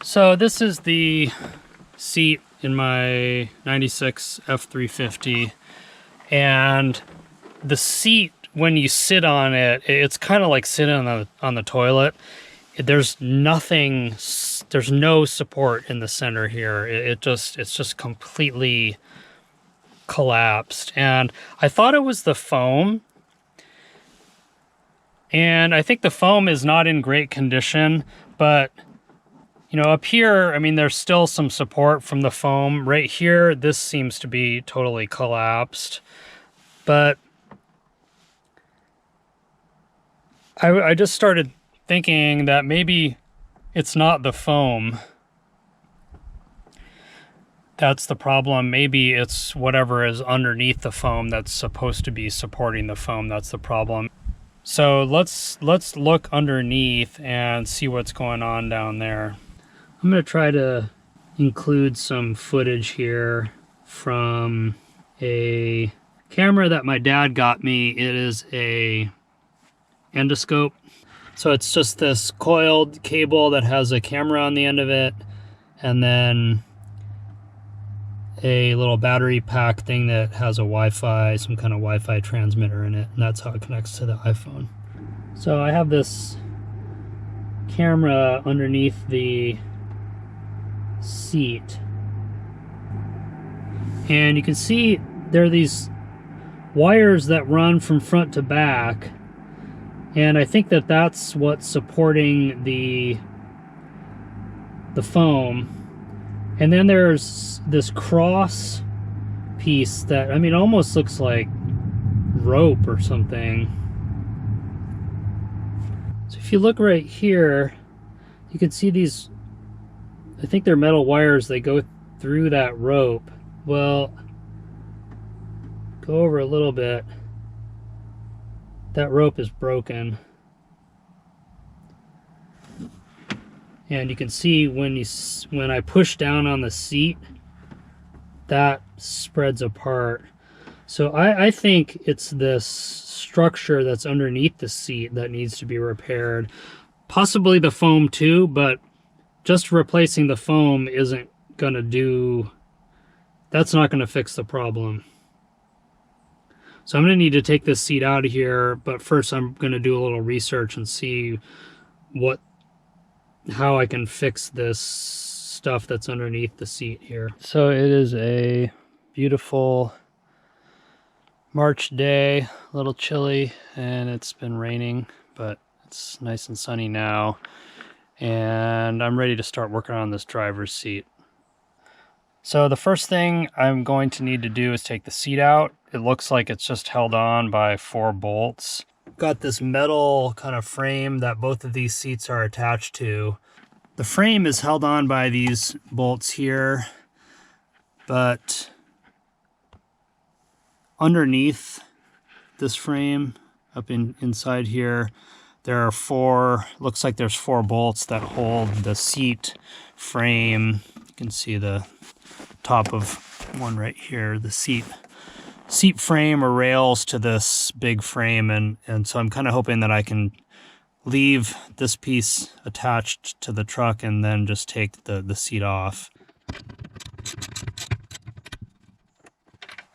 So this is the seat in my 96 F-350, and the seat, when you sit on it, it's kind of like sitting on the toilet. There's nothing, there's no support in the center here. It's just completely collapsed. And I thought it was the foam, and I think the foam is not in great condition, but you know, up here, I mean, there's still some support from the foam. Right here, this seems to be totally collapsed. But I just started thinking that maybe it's not the foam that's the problem. Maybe it's whatever is underneath the foam that's supposed to be supporting the foam that's the problem. So let's look underneath and see what's going on down there. I'm going to try to include some footage here from a camera that my dad got me. It is a endoscope. So it's just this coiled cable that has a camera on the end of it, and then a little battery pack thing that has a Wi-Fi, some kind of Wi-Fi transmitter in it, and that's how it connects to the iPhone. So I have this camera underneath the seat, and you can see there are these wires that run from front to back, and I think that that's what's supporting the foam. And then there's this cross piece that, I mean, almost looks like rope or something. So if you look right here, you can see these, I think they're metal wires, they go through that rope. Well, go over a little bit. That rope is broken. And you can see when I push down on the seat, that spreads apart. So I think it's this structure that's underneath the seat that needs to be repaired. Possibly the foam too, but just replacing the foam isn't gonna do, that's not gonna fix the problem. So I'm gonna need to take this seat out of here, but first I'm gonna do a little research and see how I can fix this stuff that's underneath the seat here. So it is a beautiful March day, a little chilly, and it's been raining, but it's nice and sunny now. And I'm ready to start working on this driver's seat. So the first thing I'm going to need to do is take the seat out. It looks like it's just held on by 4 bolts. Got this metal kind of frame that both of these seats are attached to. The frame is held on by these bolts here, but underneath this frame, up inside here, there are 4, looks like there's 4 bolts that hold the seat frame. You can see the top of one right here, the seat frame or rails to this big frame, and so I'm kind of hoping that I can leave this piece attached to the truck and then just take the seat off.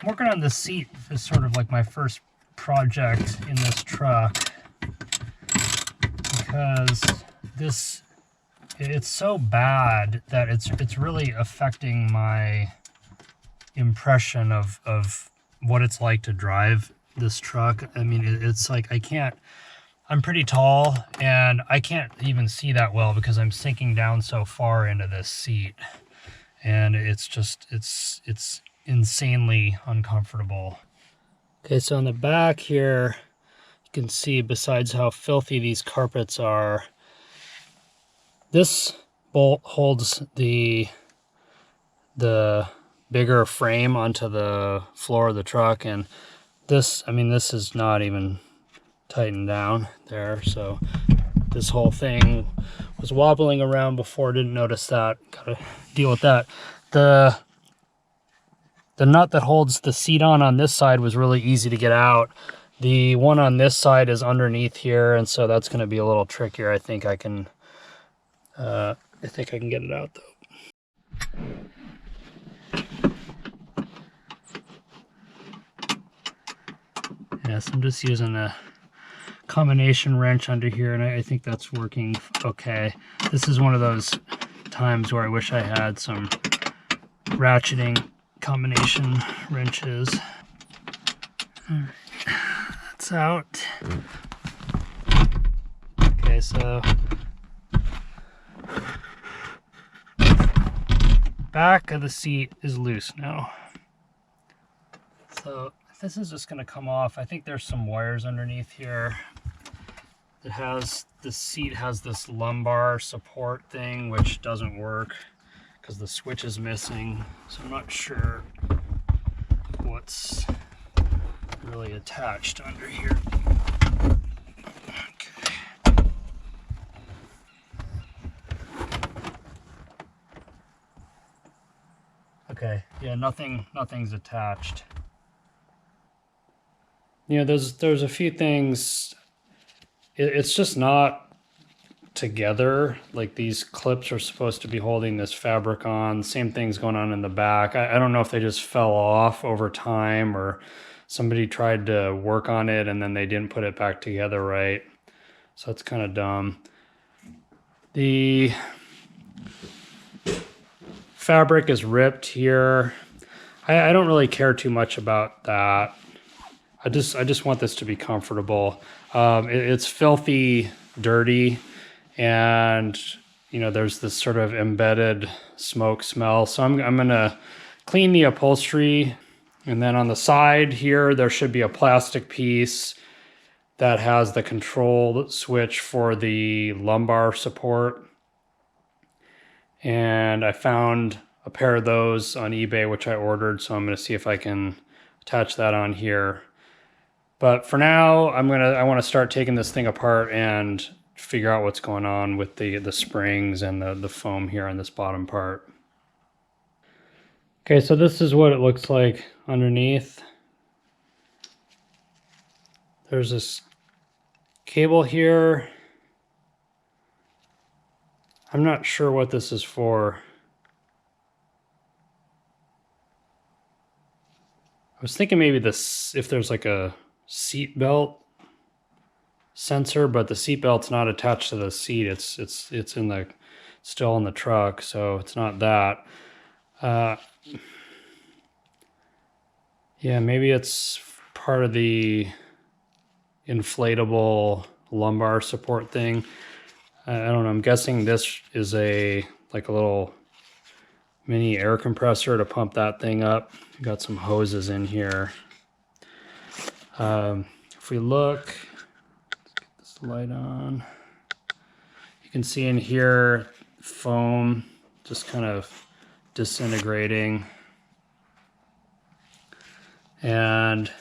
Working on this seat is sort of like my first project in this truck, because it's so bad that it's really affecting my impression of what it's like to drive this truck. I mean, it's like I'm pretty tall and I can't even see that well because I'm sinking down so far into this seat, and it's insanely uncomfortable. Okay, so on the back here, you can see, besides how filthy these carpets are, this bolt holds the bigger frame onto the floor of the truck, and this, I mean, this is not even tightened down there, so this whole thing was wobbling around before. Didn't notice that. Gotta deal with that. The nut that holds the seat on this side was really easy to get out. The one on this side is underneath here, and so that's going to be a little trickier. I think I can I think I can get it out though. Yes, I'm just using a combination wrench under here, and I think that's working okay. This is one of those times where I wish I had some ratcheting combination wrenches. All right, that's out. Okay, so back of the seat is loose now. So this is just going to come off. I think there's some wires underneath here. The seat has this lumbar support thing, which doesn't work because the switch is missing. So I'm not sure what's really attached under here. Okay. Okay, yeah, nothing's attached. You know, there's a few things, it's just not together. Like these clips are supposed to be holding this fabric on. Same thing's going on in the back. I don't know if they just fell off over time or somebody tried to work on it and then they didn't put it back together right. So that's kind of dumb. The fabric is ripped here. I don't really care too much about that. I just want this to be comfortable. It's filthy, dirty, and you know there's this sort of embedded smoke smell. So I'm gonna clean the upholstery, and then on the side here there should be a plastic piece that has the control switch for the lumbar support. And I found a pair of those on eBay, which I ordered, so I'm gonna see if I can attach that on here. But for now, I want to start taking this thing apart and figure out what's going on with the springs and the foam here on this bottom part. Okay, so this is what it looks like underneath. There's this cable here. I'm not sure what this is for. I was thinking maybe this, if there's like a seat belt sensor, but the seat belt's not attached to the seat. It's in the still in the truck, so it's not that. Yeah, maybe it's part of the inflatable lumbar support thing. I don't know. I'm guessing this is like a little mini air compressor to pump that thing up. Got some hoses in here. If we look, let's get this light on. You can see in here foam just kind of disintegrating. And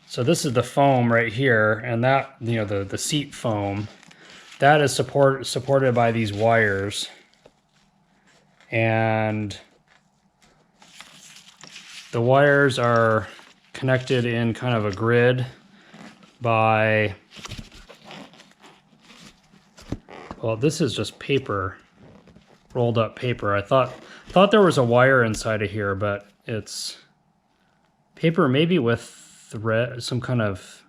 so this is the foam right here, and that, you know, the seat foam, that is supported by these wires. And the wires are connected in kind of a grid by, well, this is just paper, rolled up paper. I thought there was a wire inside of here, but it's paper maybe with thread, some kind of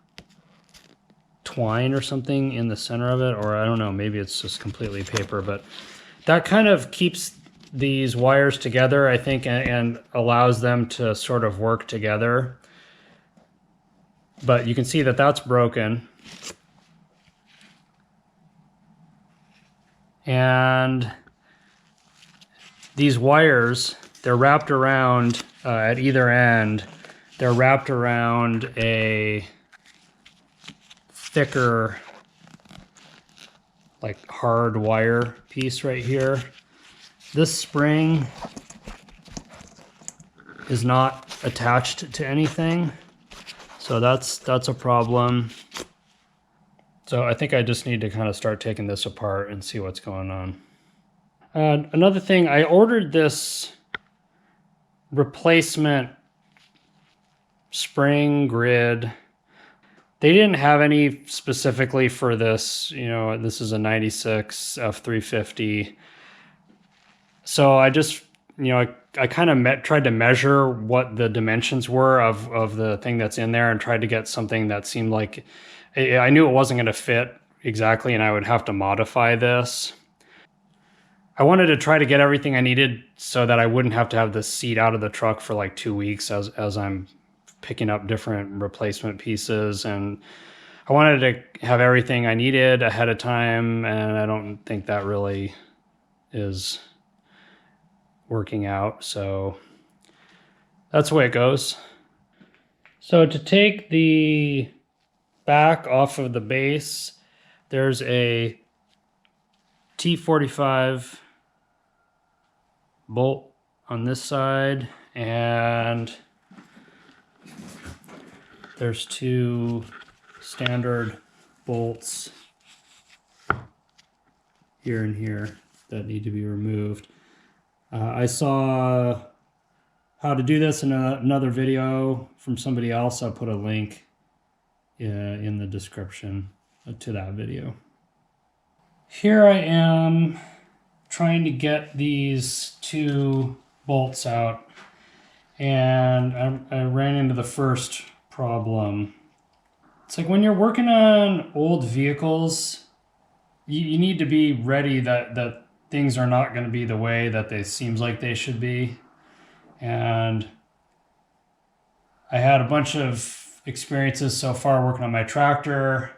twine or something in the center of it, or I don't know, maybe it's just completely paper, but that kind of keeps these wires together, I think, and allows them to sort of work together. But you can see that that's broken. And these wires, they're wrapped around at either end. They're wrapped around a thicker, like hard wire piece right here. This spring is not attached to anything, so that's a problem. So I think I just need to kind of start taking this apart and see what's going on. Another thing, I ordered this replacement spring grid They didn't have any specifically for this. You know, this is a 96 F-350. So I just, you know, I kind of tried to measure what the dimensions were of the thing that's in there and tried to get something that seemed like, I knew it wasn't going to fit exactly and I would have to modify this. I wanted to try to get everything I needed so that I wouldn't have to have the seat out of the truck for like 2 weeks as I'm picking up different replacement pieces. And I wanted to have everything I needed ahead of time, and I don't think that really is working out. So that's the way it goes. So to take the back off of the base, there's a T45 bolt on this side, and there's 2 standard bolts here and here that need to be removed. I saw how to do this in another video from somebody else. I'll put a link in the description to that video. Here I am trying to get these 2 bolts out, and I ran into the first problem. It's like when you're working on old vehicles, you need to be ready that things are not going to be the way that they seems like they should be. And I had a bunch of experiences so far working on my tractor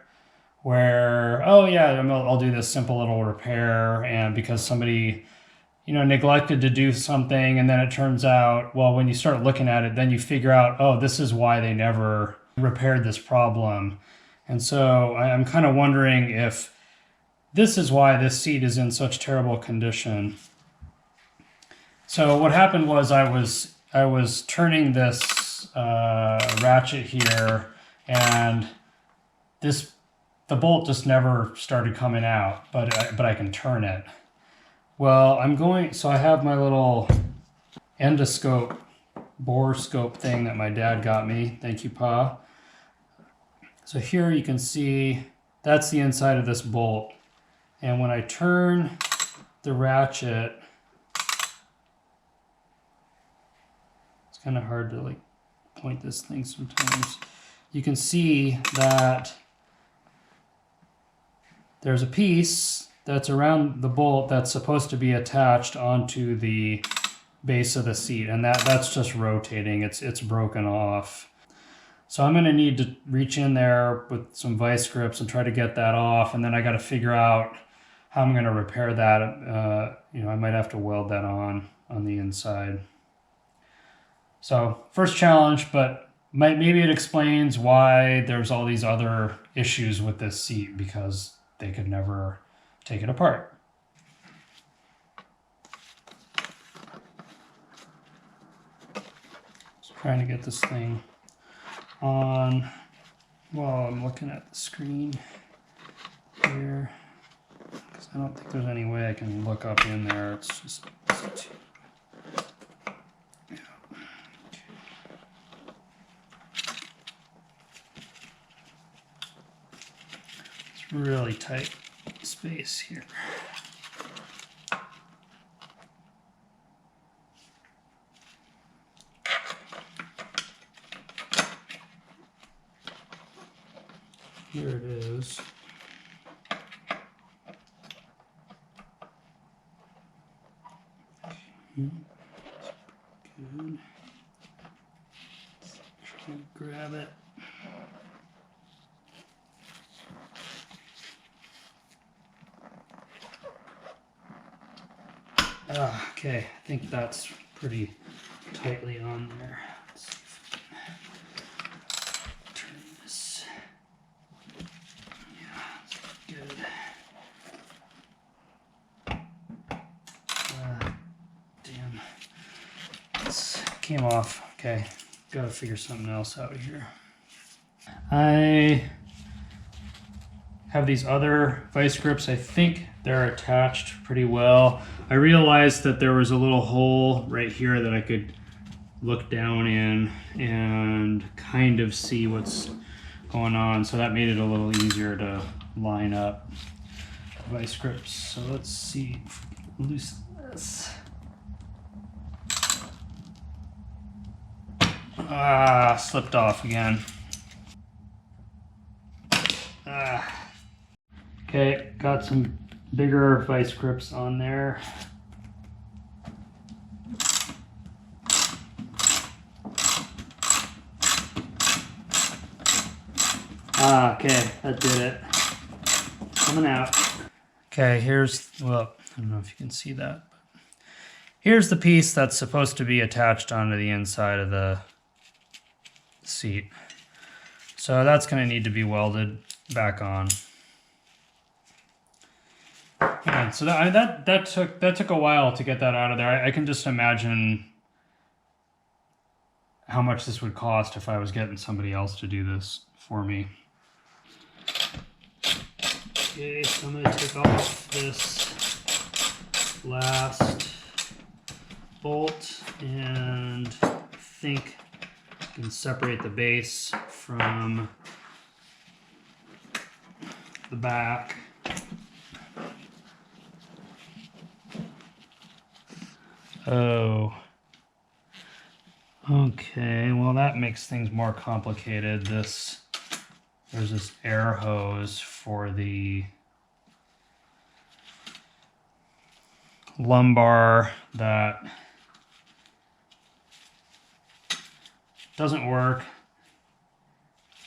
where, oh yeah, I'll do this simple little repair, and because somebody, you know, neglected to do something, and then it turns out, well, when you start looking at it, then you figure out, oh, this is why they never repaired this problem. And so I'm kind of wondering if this is why this seat is in such terrible condition. So what happened was I was turning this ratchet here, and the bolt just never started coming out, but I can turn it. Well, so I have my little endoscope, bore scope thing that my dad got me. Thank you, Pa. So here you can see that's the inside of this bolt. And when I turn the ratchet, it's kind of hard to like point this thing sometimes. You can see that there's a piece that's around the bolt that's supposed to be attached onto the base of the seat, and that's just rotating. It's broken off. So I'm going to need to reach in there with some vice grips and try to get that off, and then I got to figure out how I'm going to repair that. You know, I might have to weld that on the inside. So first challenge, but maybe it explains why there's all these other issues with this seat, because they could never take it apart. Just trying to get this thing on while I'm looking at the screen here, because I don't think there's any way I can look up in there. It's just yeah. It's really tight space here. Here it is. Good. Try to grab it. Okay, I think that's pretty tightly on there. Let's see if I can turn this. Yeah, that's good. Damn. This came off. Okay, gotta figure something else out here. I have these other vice grips. I think they're attached pretty well. I realized that there was a little hole right here that I could look down in and kind of see what's going on, so that made it a little easier to line up vice grips. So let's see if we can loosen this. Ah, slipped off again. Okay, got some bigger vice grips on there. Ah, okay, that did it. Coming out. Okay, here's, well, I don't know if you can see that. But here's the piece that's supposed to be attached onto the inside of the seat. So that's going to need to be welded back on. And so that took a while to get that out of there. I can just imagine how much this would cost if I was getting somebody else to do this for me. Okay, so I'm going to take off this last bolt and I think I can separate the base from the back. Oh, okay, well that makes things more complicated. There's this air hose for the lumbar that doesn't work,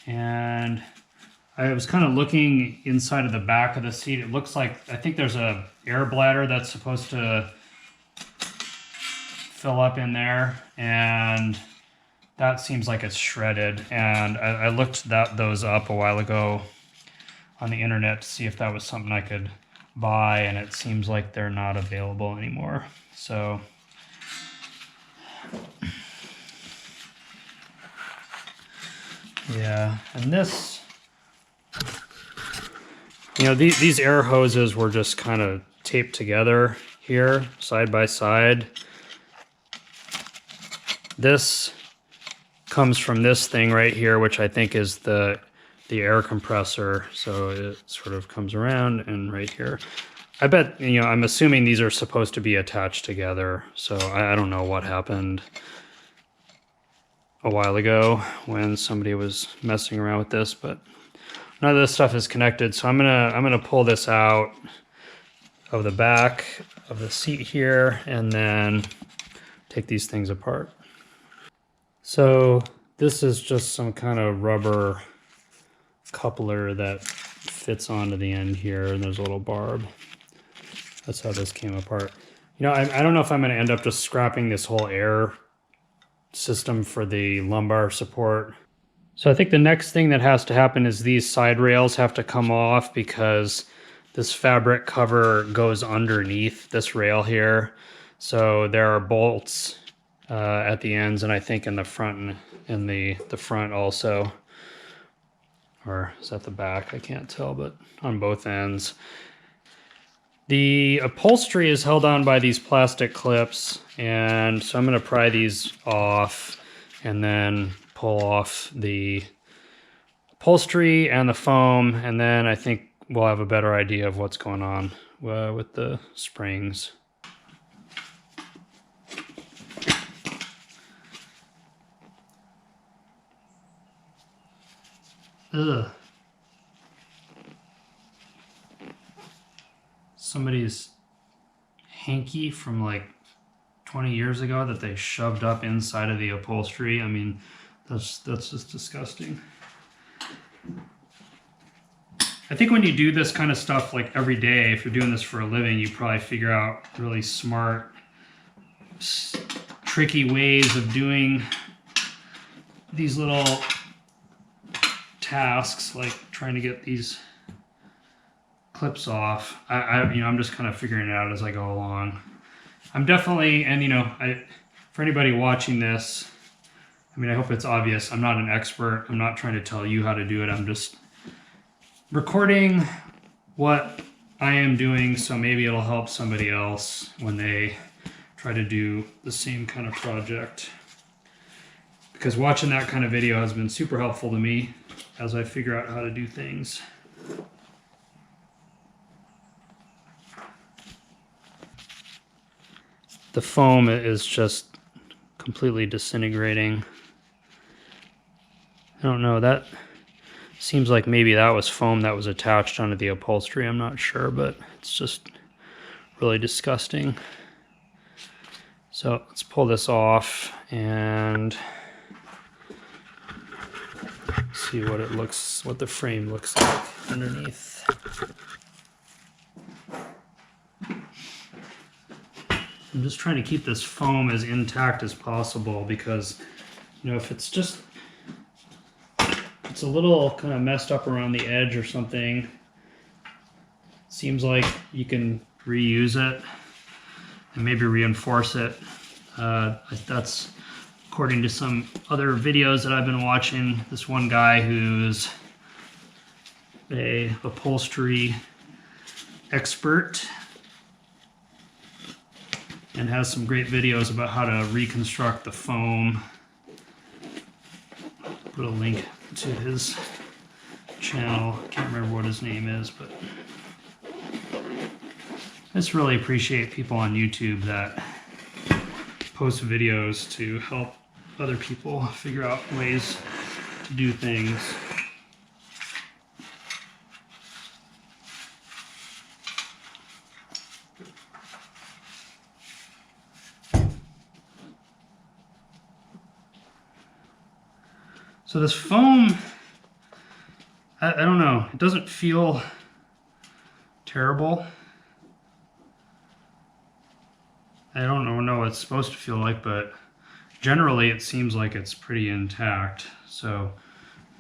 and I was kind of looking inside of the back of the seat. It looks like, I think there's a air bladder that's supposed to fill up in there, and that seems like it's shredded. And I looked those up a while ago on the internet to see if that was something I could buy, and it seems like they're not available anymore. So yeah, and this, you know, these air hoses were just kind of taped together here side by side. This comes from this thing right here, which I think is the air compressor. So it sort of comes around and right here. I bet, you know, I'm assuming these are supposed to be attached together. So I don't know what happened a while ago when somebody was messing around with this, but none of this stuff is connected. So I'm gonna pull this out of the back of the seat here and then take these things apart. So this is just some kind of rubber coupler that fits onto the end here, and there's a little barb. That's how this came apart. You know, I don't know if I'm going to end up just scrapping this whole air system for the lumbar support. So I think the next thing that has to happen is these side rails have to come off, because this fabric cover goes underneath this rail here. So there are bolts at the ends, and I think in the front, and in the front also, or is that the back? I can't tell, but on both ends. The upholstery is held on by these plastic clips, and so I'm going to pry these off and then pull off the upholstery and the foam, and then I think we'll have a better idea of what's going on with the springs. Ugh. Somebody's hanky from like 20 years ago that they shoved up inside of the upholstery. I mean, that's just disgusting. I think when you do this kind of stuff like every day, if you're doing this for a living, you probably figure out really smart, tricky ways of doing these little tasks, like trying to get these clips off. I'm just kind of figuring it out as I go along. I'm definitely, and for anybody watching this, I mean, I hope it's obvious. I'm not an expert. I'm not trying to tell you how to do it. I'm just recording what I am doing, so maybe it'll help somebody else when they try to do the same kind of project. Because watching that kind of video has been super helpful to me. as I figure out how to do things. The foam is just completely disintegrating. I don't know, that seems like maybe that was foam that was attached onto the upholstery. I'm not sure, but it's just really disgusting. So let's pull this off and see what what the frame looks like underneath. I'm just trying to keep this foam as intact as possible because, you know, if it's a little kind of messed up around the edge or something, seems like you can reuse it and maybe reinforce it. That's according to some other videos that I've been watching. This one guy who's a upholstery expert and has some great videos about how to reconstruct the foam. Put a link to his channel. Can't remember what his name is, but I just really appreciate people on YouTube that post videos to help other people figure out ways to do things. So this foam, I don't know, it doesn't feel terrible. I don't know what it's supposed to feel like, but generally it seems like it's pretty intact. So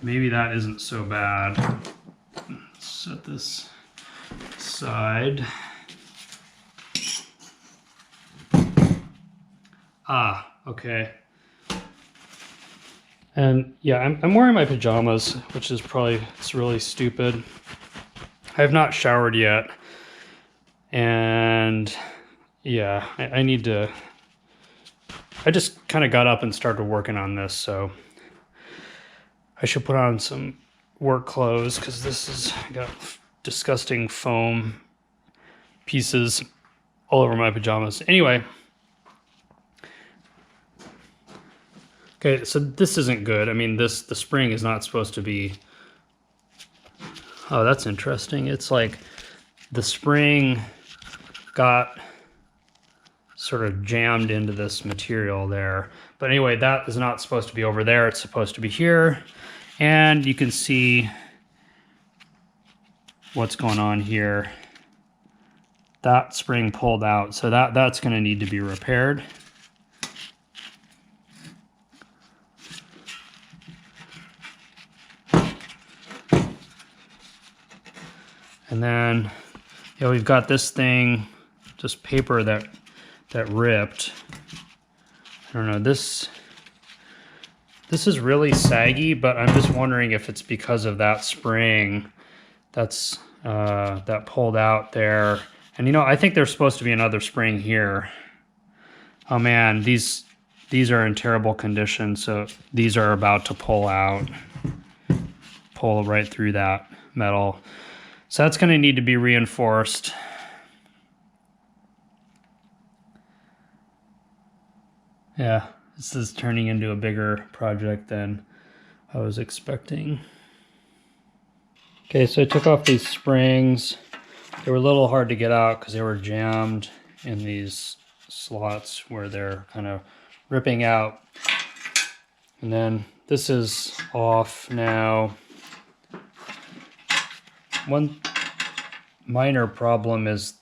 maybe that isn't so bad. Let's set this aside. Ah, okay. And yeah, I'm wearing my pajamas, which is it's really stupid. I have not showered yet. And yeah, I need to, I just kind of got up and started working on this, so I should put on some work clothes because I got disgusting foam pieces all over my pajamas. Anyway. Okay, so this isn't good. I mean, the spring is not supposed to be... Oh, that's interesting. It's like the spring got sort of jammed into this material there. But anyway, that is not supposed to be over there. It's supposed to be here. And you can see what's going on here. That spring pulled out, so that's going to need to be repaired. And then, yeah, we've got this thing, just paper that ripped. I don't know, this is really saggy, but I'm just wondering if it's because of that spring that pulled out there. And you know, I think there's supposed to be another spring here. Oh man, these are in terrible condition, so these are about to pull out, pull right through that metal. So that's going to need to be reinforced. Yeah, this is turning into a bigger project than I was expecting. Okay, so I took off these springs. They were a little hard to get out because they were jammed in these slots where they're kind of ripping out. And then this is off now. One minor problem is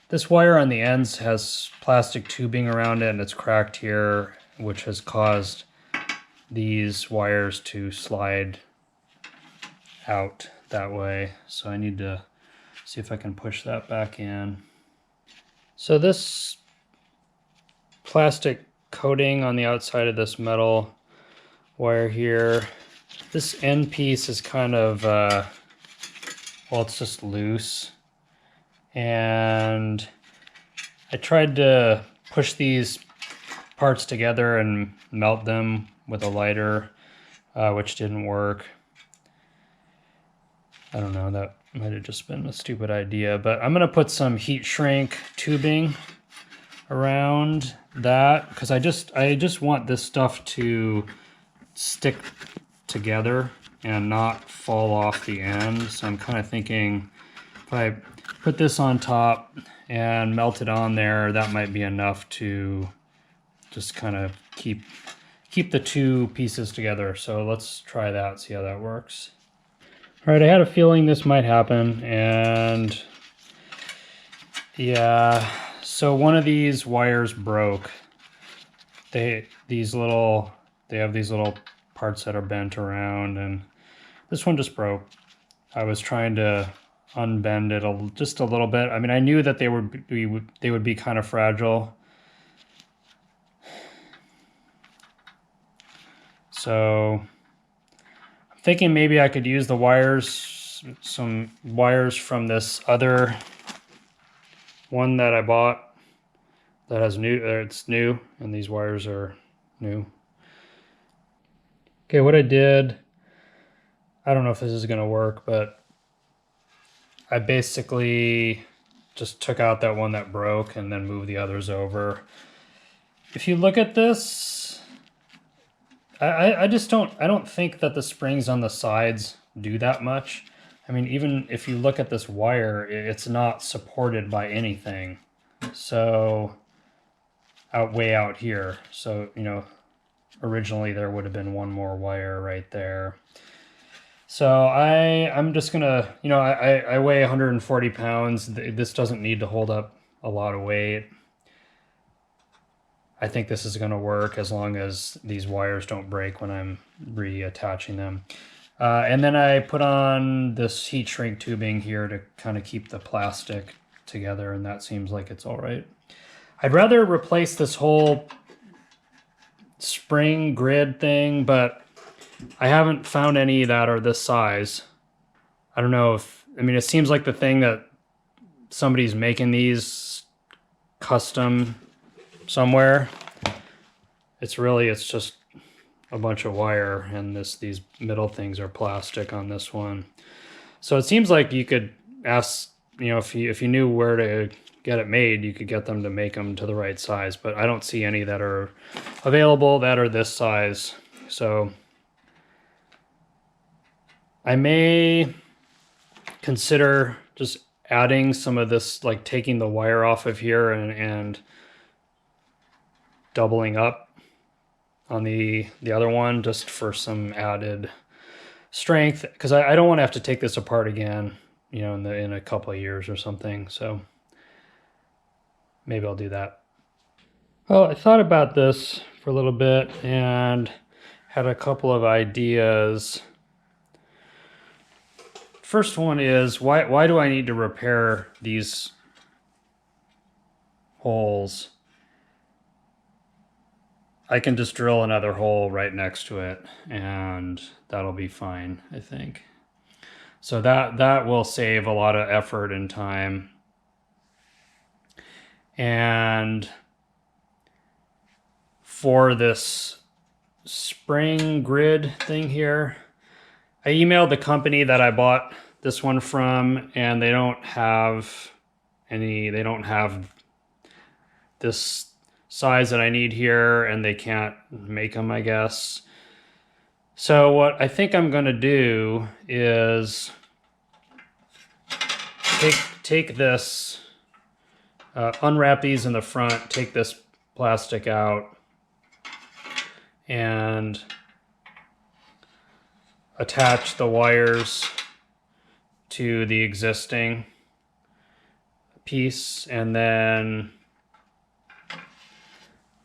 this wire on the ends has plastic tubing around it and it's cracked here, which has caused these wires to slide out that way. So I need to see if I can push that back in. So this plastic coating on the outside of this metal wire here, this end piece is kind of well, it's just loose, and I tried to push these parts together and melt them with a lighter, which didn't work. I don't know, that might have just been a stupid idea, but I'm gonna put some heat shrink tubing around that because I just want this stuff to stick together and not fall off the end. So I'm kind of thinking if I put this on top and melt it on there, that might be enough to just kind of keep the two pieces together. So let's try that, see how that works. All right, I had a feeling this might happen, and yeah, so one of these wires broke. They have these little parts that are bent around, and this one just broke. I was trying to unbend it just a little bit. I mean, I knew that they would be kind of fragile. So I'm thinking maybe I could use the wires, some wires from this other one that I bought that has it's new, and these wires are new. Okay, what I did, I don't know if this is gonna work, but I basically just took out that one that broke and then moved the others over. If you look at this, I don't think that the springs on the sides do that much. I mean, even if you look at this wire, it's not supported by anything. So way out here. So, you know, originally there would have been one more wire right there. So I'm just gonna, you know, I weigh 140 pounds. This doesn't need to hold up a lot of weight. I think this is gonna work as long as these wires don't break when I'm reattaching them. And then I put on this heat shrink tubing here to kind of keep the plastic together, and that seems like it's all right. I'd rather replace this whole spring grid thing, but I haven't found any that are this size. I don't know if, I mean, it seems like the thing that somebody's making these custom somewhere. It's just a bunch of wire, and these middle things are plastic on this one. So it seems like you could ask, you know, if you knew where to get it made, you could get them to make them to the right size, but I don't see any that are available that are this size. So I may consider just adding some of this, like taking the wire off of here and doubling up on the other one just for some added strength, because I don't want to have to take this apart again, you know, in a couple of years or something. So maybe I'll do that. Well, I thought about this for a little bit and had a couple of ideas. First one is, why do I need to repair these holes? I can just drill another hole right next to it and that'll be fine, I think. So that will save a lot of effort and time. And for this spring grid thing here, I emailed the company that I bought this one from, and they don't have this size that I need here, and they can't make them, I guess. So what I think I'm gonna do is take this, unwrap these in the front, take this plastic out, and attach the wires to the existing piece, and then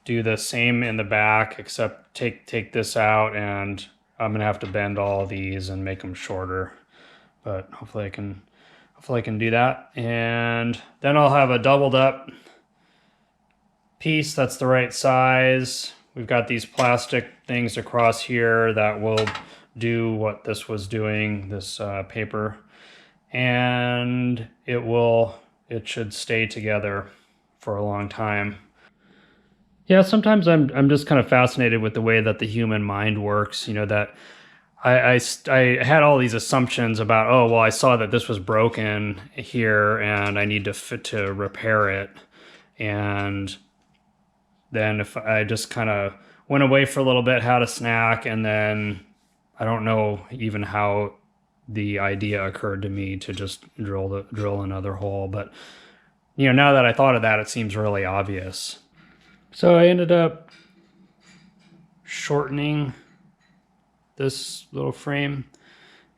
do the same in the back, except take this out, and I'm gonna have to bend all these and make them shorter, but hopefully I can do that. And then I'll have a doubled up piece that's the right size. We've got these plastic things across here that will do what this was doing, this paper, and it should stay together for a long time. Yeah, sometimes I'm just kind of fascinated with the way that the human mind works, you know, that I had all these assumptions about, oh, well, I saw that this was broken here and I need to repair it. And then if I just kind of went away for a little bit, had a snack, and then I don't know even how the idea occurred to me to just drill another hole. But, you know, now that I thought of that, it seems really obvious. So I ended up shortening this little frame,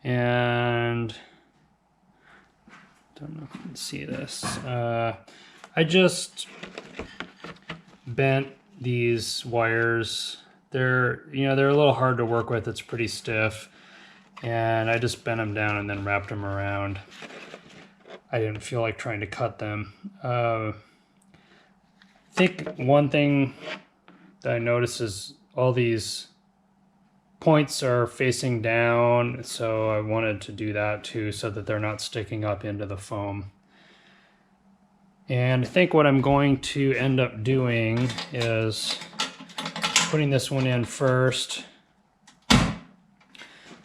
and don't know if you can see this. I just bent these wires. They're a little hard to work with. It's pretty stiff, and I just bent them down and then wrapped them around. I didn't feel like trying to cut them. I think one thing that I noticed is all these points are facing down, so I wanted to do that too so that they're not sticking up into the foam. And I think what I'm going to end up doing is putting this one in first,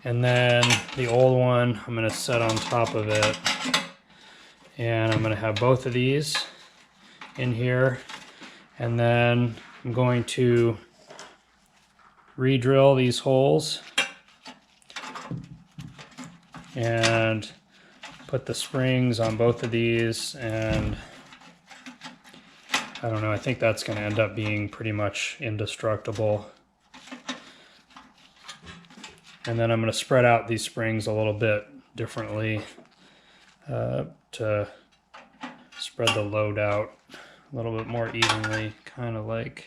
and then the old one I'm going to set on top of it, and I'm going to have both of these in here, and then I'm going to re-drill these holes and put the springs on both of these, and I don't know, I think that's going to end up being pretty much indestructible. And then I'm going to spread out these springs a little bit differently to spread the load out a little bit more evenly, kind of like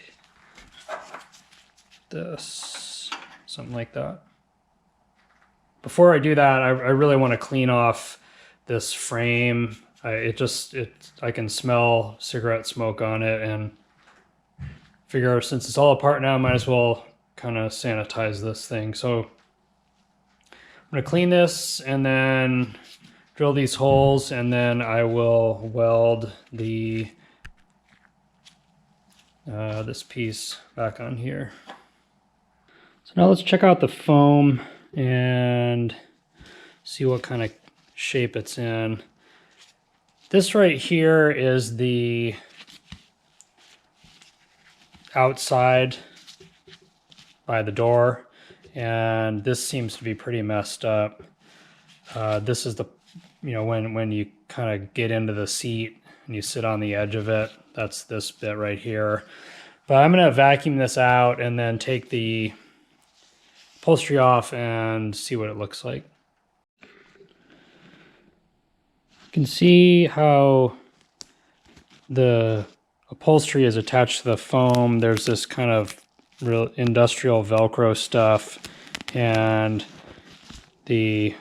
this, something like that. Before I do that, I really want to clean off this frame. I can smell cigarette smoke on it, and figure since it's all apart now, I might as well kind of sanitize this thing. So I'm going to clean this and then drill these holes, and then I will weld the this piece back on here. So now let's check out the foam and see what kind of shape it's in. This right here is the outside by the door, and this seems to be pretty messed up. This is the, when you kind of get into the seat and you sit on the edge of it, that's this bit right here. But I'm going to vacuum this out and then take the upholstery off and see what it looks like. You can see how the upholstery is attached to the foam. There's this kind of real industrial Velcro stuff, and the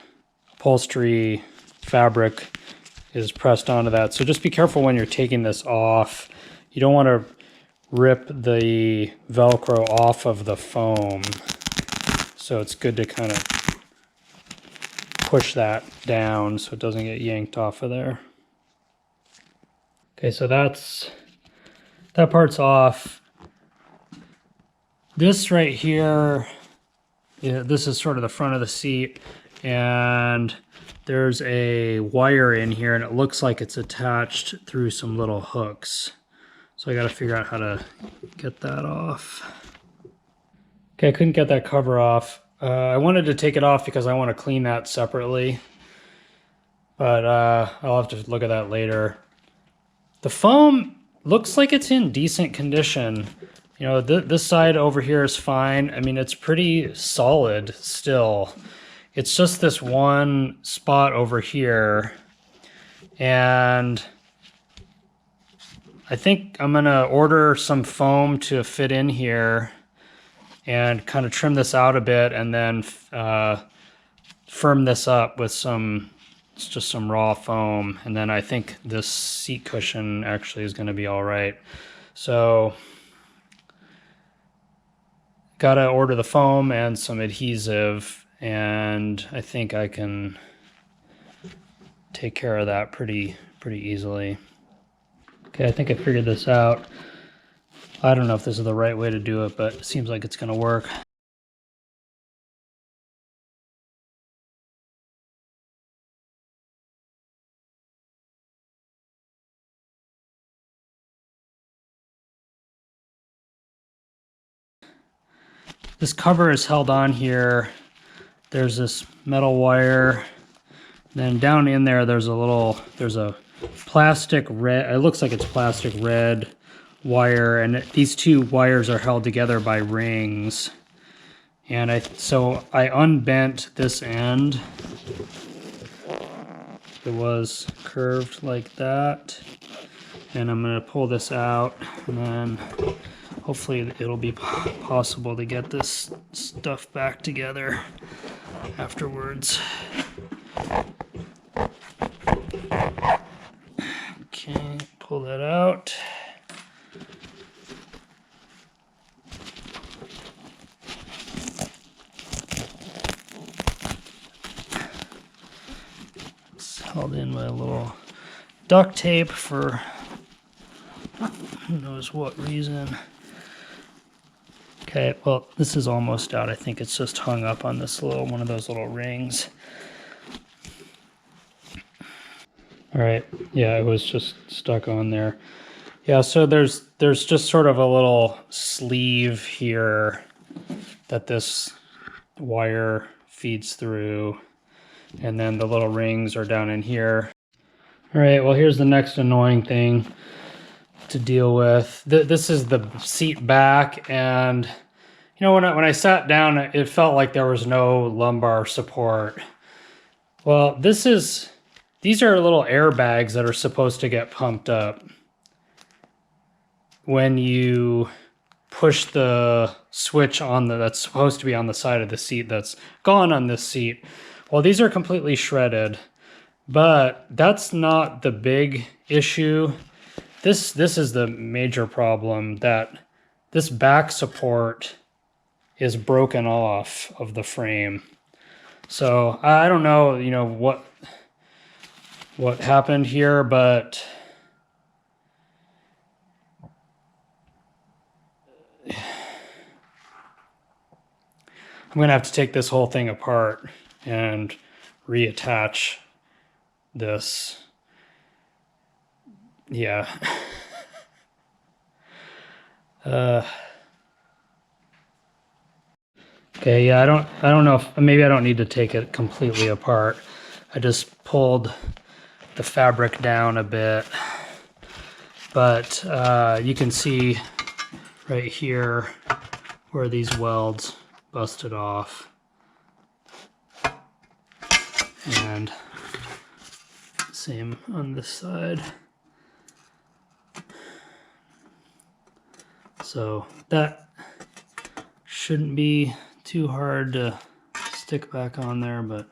upholstery fabric is pressed onto that. So just be careful when you're taking this off. You don't want to rip the Velcro off of the foam. So it's good to kind of push that down so it doesn't get yanked off of there. Okay, so that part's off. This right here, this is sort of the front of the seat, and there's a wire in here, and it looks like it's attached through some little hooks. So I got to figure out how to get that off. Okay, I couldn't get that cover off. I wanted to take it off because I want to clean that separately, but I'll have to look at that later. The foam looks like it's in decent condition. This side over here is fine. I mean, it's pretty solid still. It's just this one spot over here, and I think I'm gonna order some foam to fit in here and kind of trim this out a bit, and then firm this up with just some raw foam, and then I think this seat cushion actually is going to be all right. So gotta order the foam and some adhesive, and I think I can take care of that pretty easily. Okay, I think I figured this out. I don't know if this is the right way to do it, but it seems like it's going to work. this cover is held on here. There's this metal wire. Then down in there, there's a plastic red, it looks like it's plastic red wire, and these two wires are held together by rings. And so I unbent this end. It was curved like that. And I'm gonna pull this out, and then hopefully it'll be possible to get this stuff back together afterwards. Okay, pull that out. It's held in by a little duct tape for who knows what reason. Okay, well, this is almost out. I think it's just hung up on this one of those little rings. All right, yeah, it was just stuck on there. Yeah, so there's just sort of a little sleeve here that this wire feeds through, and then the little rings are down in here. All right, well, here's the next annoying thing to deal with. This is the seat back, and you know, when I sat down, it felt like there was no lumbar support. Well, these are little airbags that are supposed to get pumped up when you push the switch on that's supposed to be on the side of the seat that's gone on this seat. Well, these are completely shredded, but that's not the big issue. This is the major problem, that this back support is broken off of the frame. So I don't know, you know, what happened here, but I'm gonna have to take this whole thing apart and reattach this. Yeah. Okay, yeah, I don't know if maybe I don't need to take it completely apart. I just pulled the fabric down a bit, but you can see right here where these welds busted off, and same on this side. So that shouldn't be too hard to stick back on there, but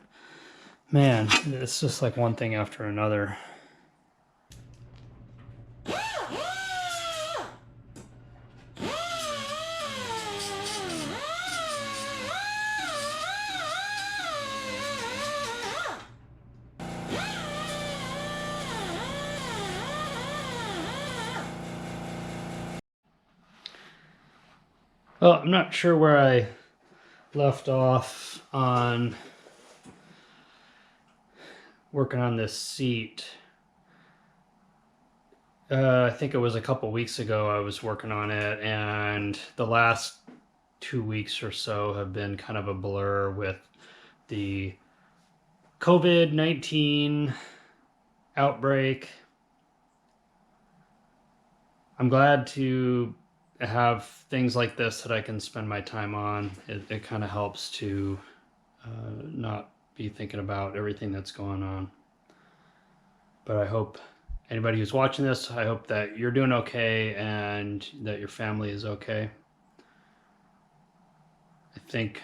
man, it's just like one thing after another. Well, I'm not sure where I left off on working on this seat. I think it was a couple weeks ago I was working on it, and the last 2 weeks or so have been kind of a blur with the COVID-19 outbreak. I'm glad to have things like this that I can spend my time on. It kind of helps to not be thinking about everything that's going on. But I hope anybody who's watching this, I hope that you're doing okay and that your family is okay. I think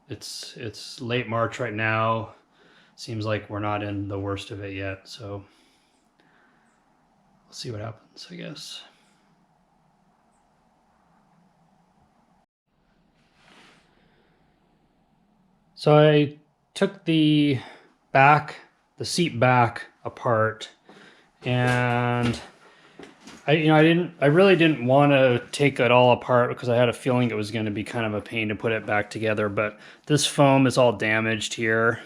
it's late March right now. Seems like we're not in the worst of it yet, so we'll see what happens, I guess. So I took the seat back apart, and I really didn't want to take it all apart because I had a feeling it was going to be kind of a pain to put it back together, but this foam is all damaged here,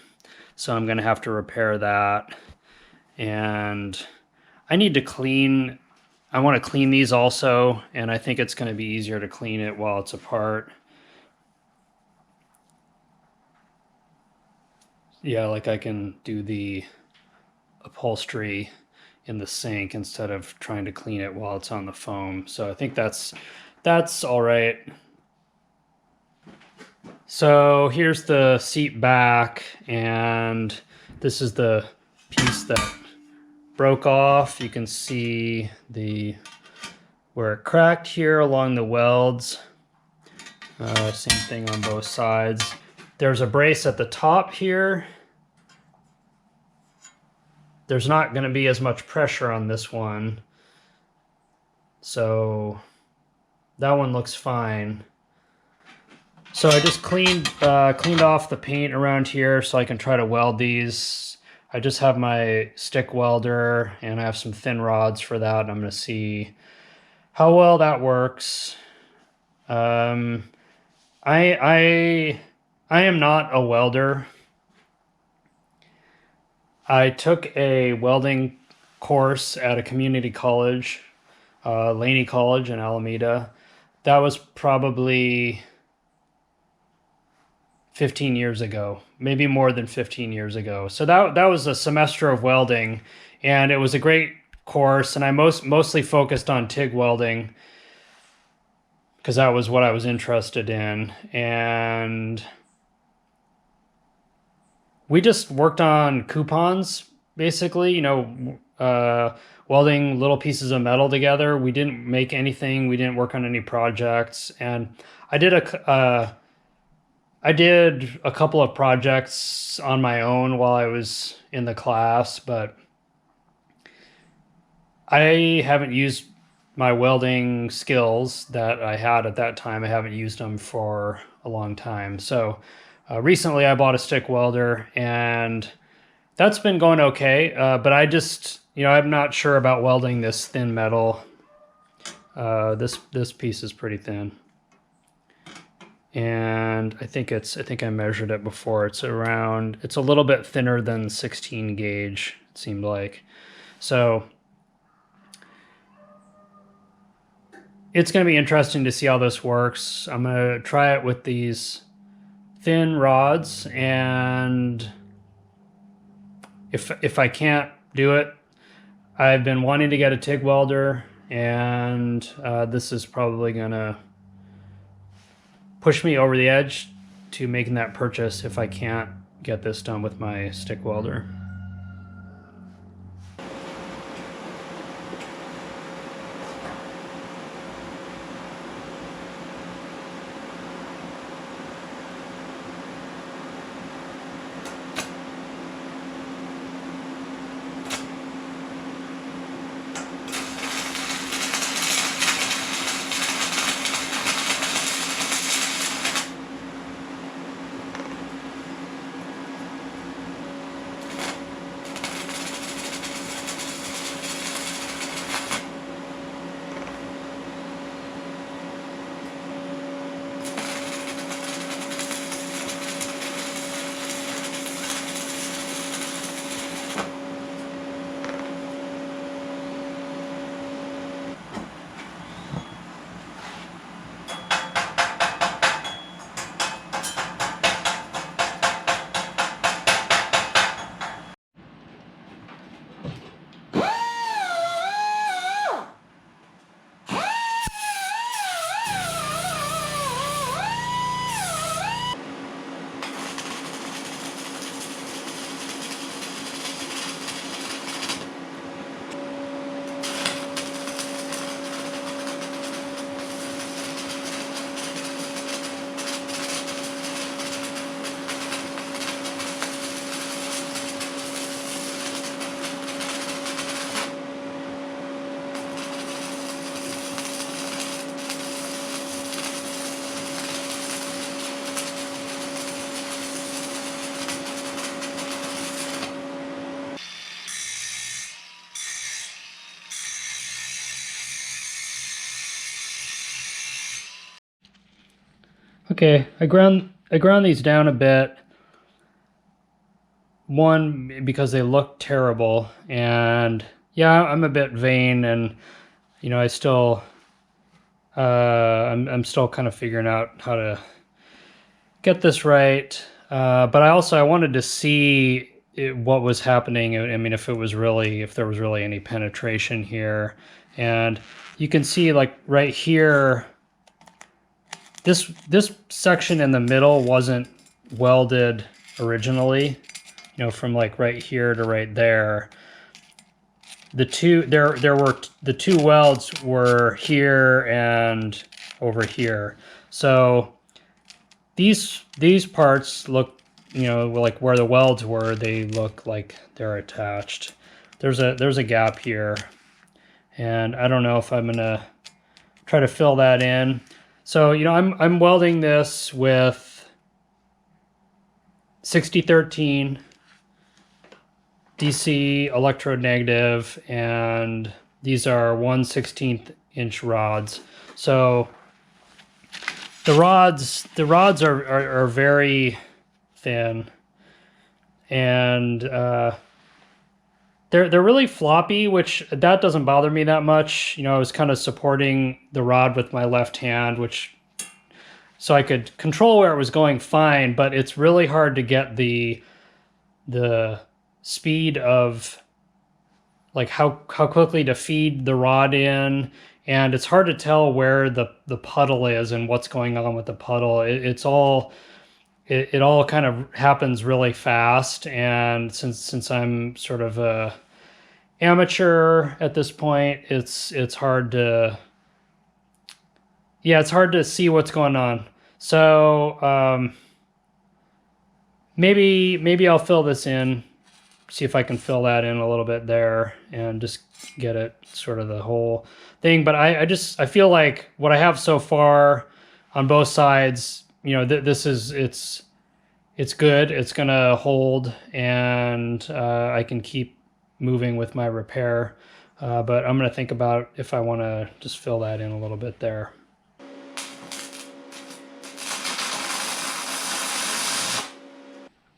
so I'm going to have to repair that. And I need to clean I want to clean these also, and I think it's going to be easier to clean it while it's apart. Yeah, like I can do the upholstery in the sink instead of trying to clean it while it's on the foam. So I think that's all right. So here's the seat back, and this is the piece that broke off. You can see where it cracked here along the welds. Same thing on both sides. There's a brace at the top here. There's not going to be as much pressure on this one, so that one looks fine. So I just cleaned off the paint around here so I can try to weld these. I just have my stick welder, and I have some thin rods for that. I'm going to see how well that works. I am not a welder. I took a welding course at a community college, Laney College in Alameda. That was probably 15 years ago, maybe more than 15 years ago. So that was a semester of welding, and it was a great course, and I mostly focused on TIG welding because that was what I was interested in. And we just worked on coupons, basically, you know, welding little pieces of metal together. We didn't make anything. We didn't work on any projects. And I did a couple of projects on my own while I was in the class, but I haven't used my welding skills that I had at that time. I haven't used them for a long time. So recently I bought a stick welder, and that's been going okay. But I just, you know, I'm not sure about welding this thin metal. This piece is pretty thin. And I think I measured it before. It's a little bit thinner than 16 gauge, it seemed like. So it's going to be interesting to see how this works. I'm going to try it with these thin rods, and if I can't do it, I've been wanting to get a TIG welder, and this is probably going to push me over the edge to making that purchase if I can't get this done with my stick welder. Okay, I ground these down a bit. One, because they look terrible, and yeah, I'm a bit vain, and you know, I'm still kind of figuring out how to get this right. But I wanted to see what was happening. I mean, if there was really any penetration here. And you can see, like, right here, this section in the middle wasn't welded originally, you know, from like right here to right there. The two the two welds were here and over here. So these parts look, you know, like where the welds were, they look like they're attached. There's a gap here, and I don't know if I'm gonna try to fill that in. So, you know, I'm welding this with 6013 DC electrode negative, and these are 1/16 inch rods. So the rods are very thin, and they're really floppy, which that doesn't bother me that much. You know, I was kind of supporting the rod with my left hand, so I could control where it was going fine, but it's really hard to get the speed of, like, how quickly to feed the rod in, and it's hard to tell where the puddle is and what's going on with the puddle. It all kind of happens really fast, and since I'm sort of a amateur at this point, it's hard to see what's going on. So maybe I'll fill this in, see if I can fill that in a little bit there and just get it sort of the whole thing. But I feel like what I have so far on both sides, you know, it's good. It's gonna hold, and I can keep moving with my repair. But I'm gonna think about if I want to just fill that in a little bit there.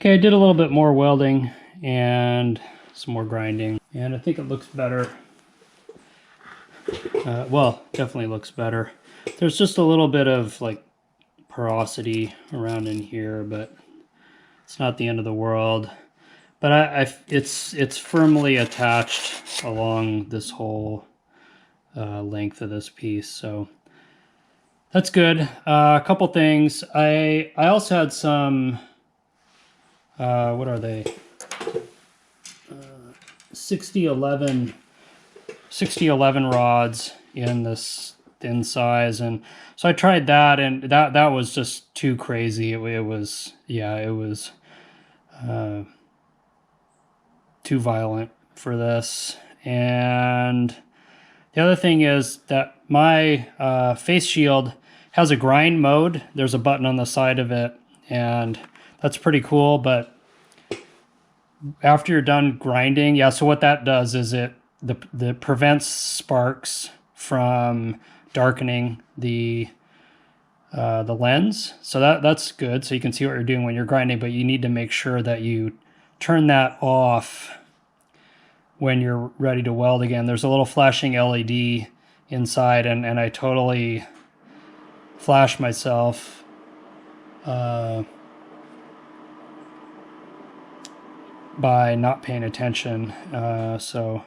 Okay, I did a little bit more welding and some more grinding, and I think it looks better. Well, definitely looks better. There's just a little bit of like porosity around in here, but it's not the end of the world. But it's firmly attached along this whole length of this piece, so that's good. A couple things. I also had some what are they? 6011 rods in this thin size, and so I tried that, and that was just too crazy. It was too violent for this. And the other thing is that my face shield has a grind mode. There's a button on the side of it, and that's pretty cool. But after you're done grinding, so what that does is it prevents sparks from darkening the lens. So that's good. So you can see what you're doing when you're grinding, but you need to make sure that you turn that off when you're ready to weld again. There's a little flashing LED inside, and I totally flashed myself by not paying attention. So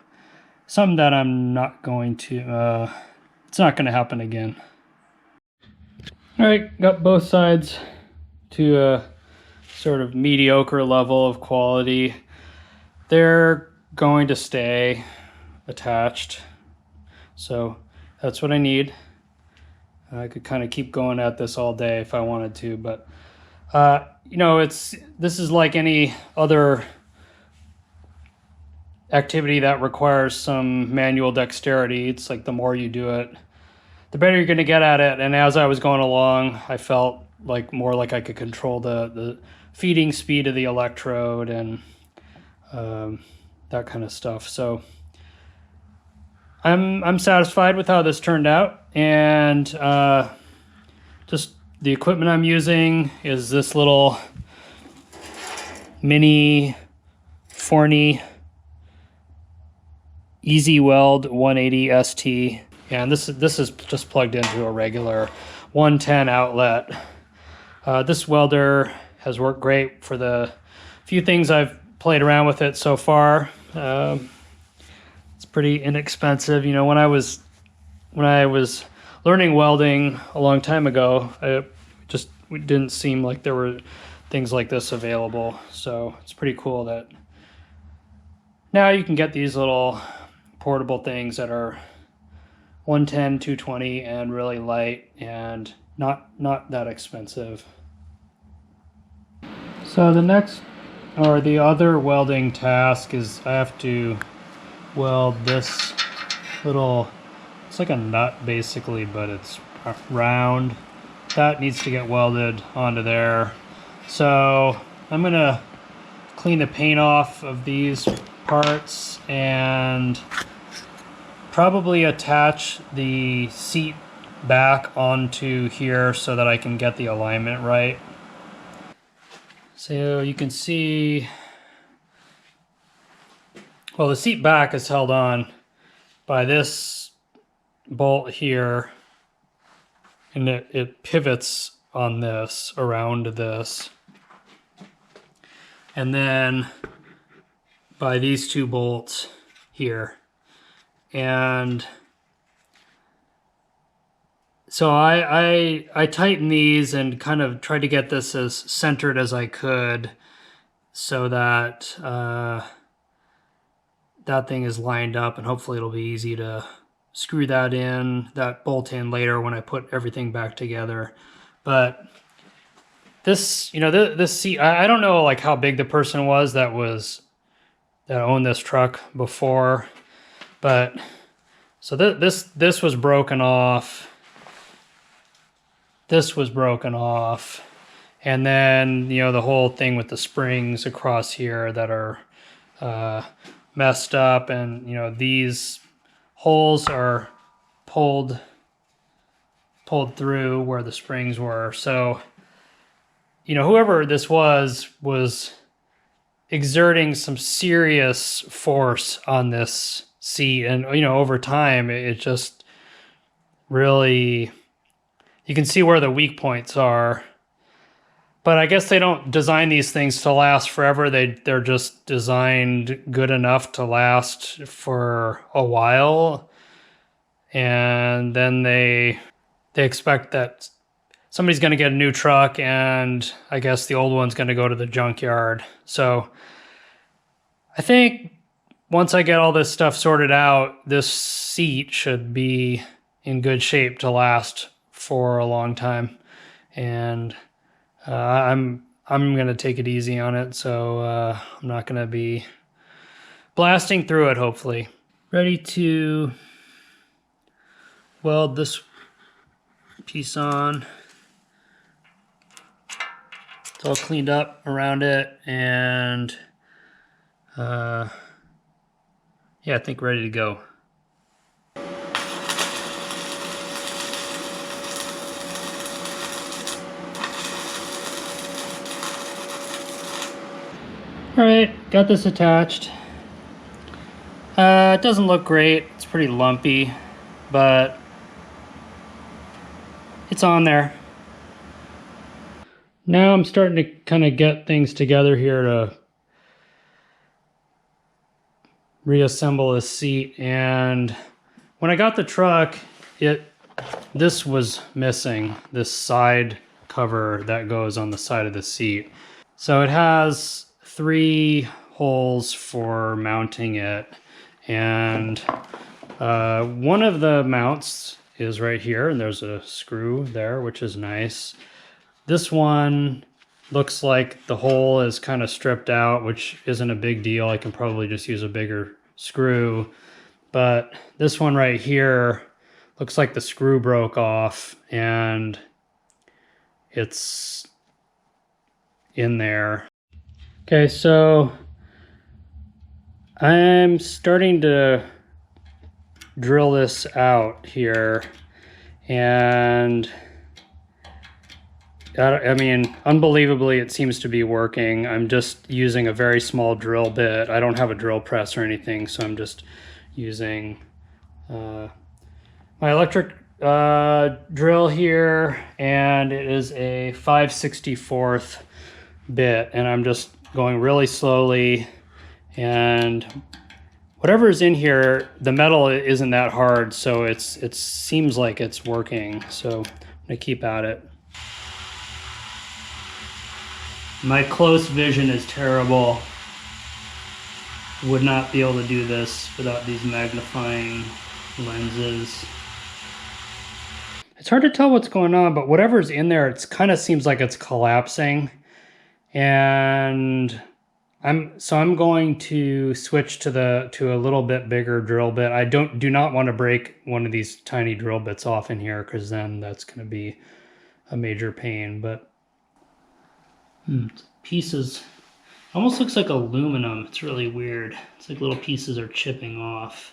something that I'm not going to, it's not going to happen again. All right, got both sides to a sort of mediocre level of quality. They're going to stay attached, so that's what I need. I could kind of keep going at this all day if I wanted to, but you know, this is like any other activity that requires some manual dexterity. It's like the more you do it, the better you're going to get at it. And as I was going along, I felt like more like I could control the feeding speed of the electrode and that kind of stuff. So I'm satisfied with how this turned out, and just the equipment I'm using is this little mini Forney Easy Weld 180 ST. and this is just plugged into a regular 110 outlet. This welder has worked great for the few things I've played around with it so far. It's pretty inexpensive. You know, when I was learning welding a long time ago, it didn't seem like there were things like this available. So it's pretty cool that now you can get these little portable things that are 110, 220 and really light and not that expensive. So the other welding task is I have to weld this little, it's like a nut basically, but it's round. That needs to get welded onto there. So I'm gonna clean the paint off of these parts and probably attach the seat back onto here so that I can get the alignment right. So you can see, well, the seat back is held on by this bolt here, and it pivots on this, around this. And then by these two bolts here. And so I tighten these and kind of try to get this as centered as I could so that that thing is lined up, and hopefully it'll be easy to screw that bolt in later when I put everything back together. But this, you know, this seat, I don't know like how big the person was that owned this truck before, but so this was broken off. This was broken off. And then, you know, the whole thing with the springs across here that are messed up, and, you know, these holes are pulled through where the springs were. So, you know, whoever this was exerting some serious force on this seat, and, you know, over time it just really, you can see where the weak points are. But I guess they don't design these things to last forever. They're just designed good enough to last for a while, and then they expect that somebody's going to get a new truck, and I guess the old one's going to go to the junkyard. So I think once I get all this stuff sorted out, this seat should be in good shape to last for a long time. And I'm going to take it easy on it, so I'm not going to be blasting through it, hopefully. Ready to weld this piece on. It's all cleaned up around it, and yeah, I think ready to go. All right, got this attached. It doesn't look great. It's pretty lumpy, but it's on there. Now I'm starting to kind of get things together here to reassemble this seat. And when I got the truck, this was missing, this side cover that goes on the side of the seat. So it has 3 holes for mounting it, and one of the mounts is right here, and there's a screw there, which is nice. This one looks like the hole is kind of stripped out, which isn't a big deal. I can probably just use a bigger screw. But this one right here looks like the screw broke off, and it's in there. Okay, so I'm starting to drill this out here, and I mean, unbelievably, it seems to be working. I'm just using a very small drill bit. I don't have a drill press or anything, so I'm just using my electric drill here, and it is a 5/64th bit, and I'm just going really slowly, and whatever is in here, the metal isn't that hard, so it seems like it's working, so I'm gonna keep at it. My close vision is terrible. Would not be able to do this without these magnifying lenses. It's hard to tell what's going on, but whatever's in there, it kind of seems like it's collapsing. And I'm going to switch to a little bit bigger drill bit. I do not want to break one of these tiny drill bits off in here, because then that's going to be a major pain. But pieces almost looks like aluminum. It's really weird. It's like little pieces are chipping off.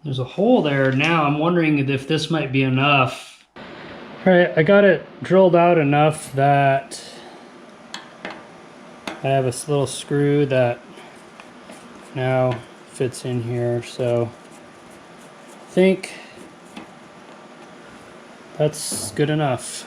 There's a hole there now. I'm wondering if this might be enough. All right, I got it drilled out enough that I have a little screw that now fits in here. So I think that's good enough.